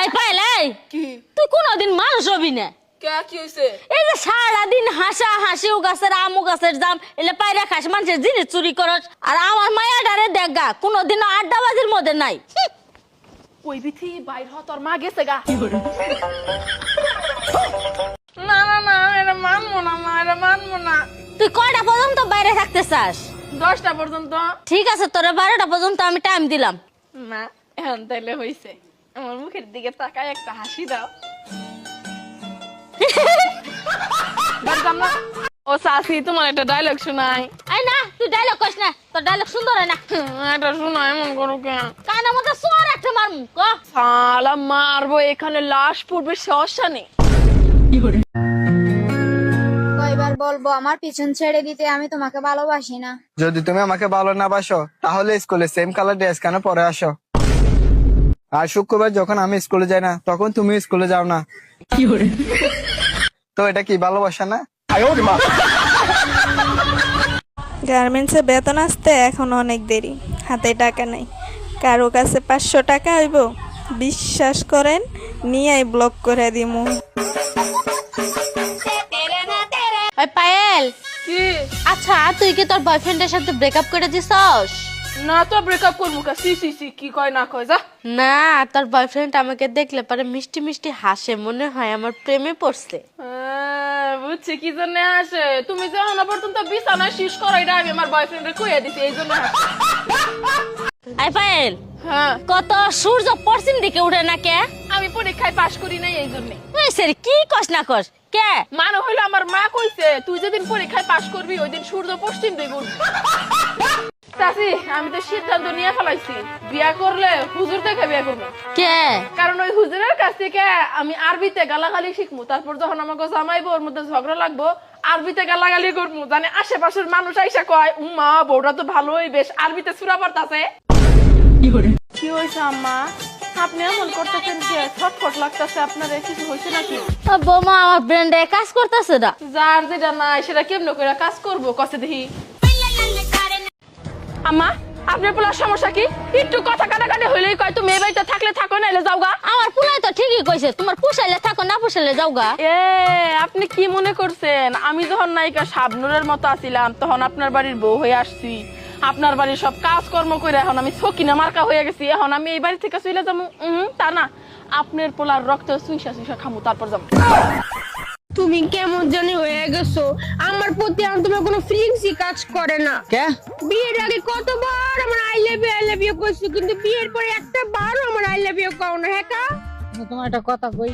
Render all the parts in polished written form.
এই পাইল এই কি তুই কোনদিন মানুষ হবি না কে কি হইছে এই যে সারাদিন হাসা হাসিও গাছের আমু গাছের জাম এলে পায়রা খাস মানুষের জিনিস চুরি করস আর আমার মায়া ডারে দেখা কোনদিন আড্ডাবাজির মধ্যে নাই কই বিথি বাইর হ তোর মা গেছে গা না না না এটা মানবো না মা এটা মানবো না তুই কয়টা পর্যন্ত বাইরে থাকতে চাস 10টা পর্যন্ত ঠিক আছে তোরে 12টা পর্যন্ত আমি টাইম দিলাম না এখন তাইলে হইছে আমার মুখের দিকে তাকায় একটা হাসি দাও বারদাম না ও সাসি তোমার একটা ডায়লগ শোনাই এই না তুই ডায়লগ কইস না তোর ডায়লগ সুন্দর হয় না এটা শোনা এমন করো কেন কানের মধ্যে সোয়ার একটা মারমু ক সালা মারবো এখানে লাশ পড়বে শ্মশানে কয়বার বলবো আমার পিছন ছেড়ে দিতে, আমি তোমাকে ভালোবাসি না। যদি তুমি আমাকে ভালো না বাসো তাহলে স্কুলে সেম কালার ড্রেস কেন পরে আসো? আর শুক্রবার যখন আমি স্কুলে যাই না তখন তুমি স্কুলে যাও না, তো এটা কি ভালোবাসা না? গার্মেন্টসে বেতন আসতে এখন অনেক দেরি, হাতে টাকা নাই। কারো কাছে 500 টাকা হইব, বিশ্বাস করেন নিয়ে ব্লক করে দিমু। ওই পায়েল কি আচ্ছা তুই কি তোর বয়ফ্রেন্ডের সাথে ব্রেকআপ করে দিছস? না তো ব্রেকআপ করবো কা সি সি সি কি কয় না কয় যা না তোর বয়ফ্রেন্ড আমাকে দেখলে পরে মিষ্টি মিষ্টি হাসে, মনে হয় আমার প্রেমে পড়ছে। বুঝছি কি জন্য আসে তুমি যখন পর্যন্ত বিছানা শেষ করো এটা আমি আমার বয়ফ্রেন্ডে কইয়া দিছি এই জন্য আই পায়েল হ্যাঁ কত সূর্য পশ্চিম দিকে উঠে না কে? আমি পরীক্ষায় পাশ করি নাই এই জন্য এই সেরি কি কস না কস কে? মানে হইলো আমার মা কইছে তুই যেদিন পরীক্ষায় পাশ করবি ওই দিন সূর্য পশ্চিম দিকে উঠবে। চাচি আমি তো সিদ্ধান্ত নিয়ে ফেলাইছি, বিয়া করলে হুজুর থেকে বিয়া করবো। কে? কারণ ওই হুজুরের কাছ থেকে আমি আরবিতে গালাগালি শিখবো, তারপর যখন আমাকে জামাইবো ওর মধ্যে ঝগড়া লাগবো আরবিতে গালাগালি করবো, জানে আশেপাশের মানুষ আইসা কয় উম্মা বউটা তো ভালোই বেশ আরবিতে সূরা পড়তাছে। কি হইছে আম্মা আপনি এমন করতেছেন যে ছটফট লাগতেছে, আপনার কিছু হয়েছে নাকি? বৌমা আমার ব্রেন্ডে কাজ করতেছে না। যার যেটা নাই সেটা কেমন করে কাজ করবো কষে দেখি। আম্মা আপনার পোলার সমস্যা কি? একটু কথা কাটাকাটি হইলেই কয় তুমি এই বাড়িতে থাকলে থাকো নাইলে যাওগা। আমার পুলাই তো ঠিকই কইছে, তোমার পুষাইলে থাকো না পুষাইলে যাওগা। এ আপনি কি মনে করছেন আমি যখন নায়িকা শাবনুরের মতো আছিলাম তখন আপনার বাড়ির বউ হয়ে আসছি, আপনার বাড়ির সব কাজকর্ম করে এখন আমি সকিনা মার্কা হয়ে গেছি, এখন আমি এই বাড়ি থেকে চলে যাবো? তা না, আপনার পোলার রক্ত সুইসা সুইসা খামু তারপর যাবো। তুমি কেমন জানি হয়ে গেছো, আমার প্রতি আর তোমার কোনো ফিলিংসই কাজ করে না। কে? বিয়ের আগে কতবার আমার আই লাভ ইউ কইছো, কিন্তু বিয়ের পরে একটা বারও আমার আই লাভ ইউ কও না। হ্যাঁ কা তোমার একটা কথা কই,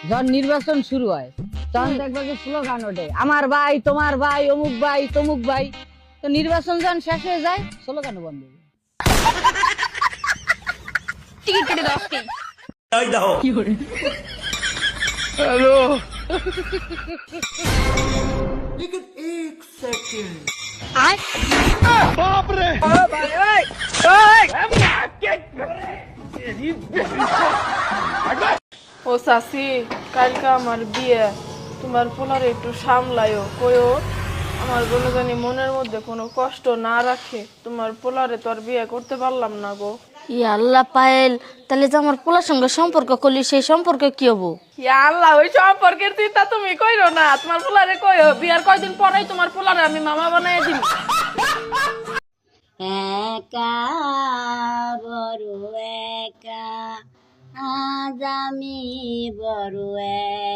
যখন নির্বাচন শুরু হয় তখন দেখবা যে স্লোগান ওঠে আমার ভাই তোমার ভাই অমুক ভাই তমুক ভাই, তো নির্বাচন যখন শেষ হয়ে যায় স্লোগান বন্ধ হয়ে যায়। টিকিট কেটে দাও আজকে। হ্যালো ও সাসি কালকে আমার বিয়ে, তোমার পোলারে একটু সামলায়ও, কইও আমার কোনো জানি মনের মধ্যে কোনো কষ্ট না রাখে, তোমার পোলারে তো আর বিয়ে করতে পারলাম না গো। ইয়া আল্লাহ পায়েল, তাহলে যে আমার পোলার সঙ্গে সম্পর্ক করলি সেই সম্পর্কে কি হবো? ইয়া আল্লাহ ওই সম্পর্কের চিন্তা তুমি কইরো না, তোমার পোলারে কইও বিয়ার কয়দিন পরেই তোমার পোলারে আমি মামা বানায় দিব। একা বড় একা, আজ আমি বড়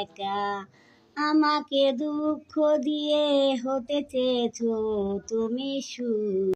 একা, আমাকে দুঃখ দিয়ে হতে চেয়েছো তুমি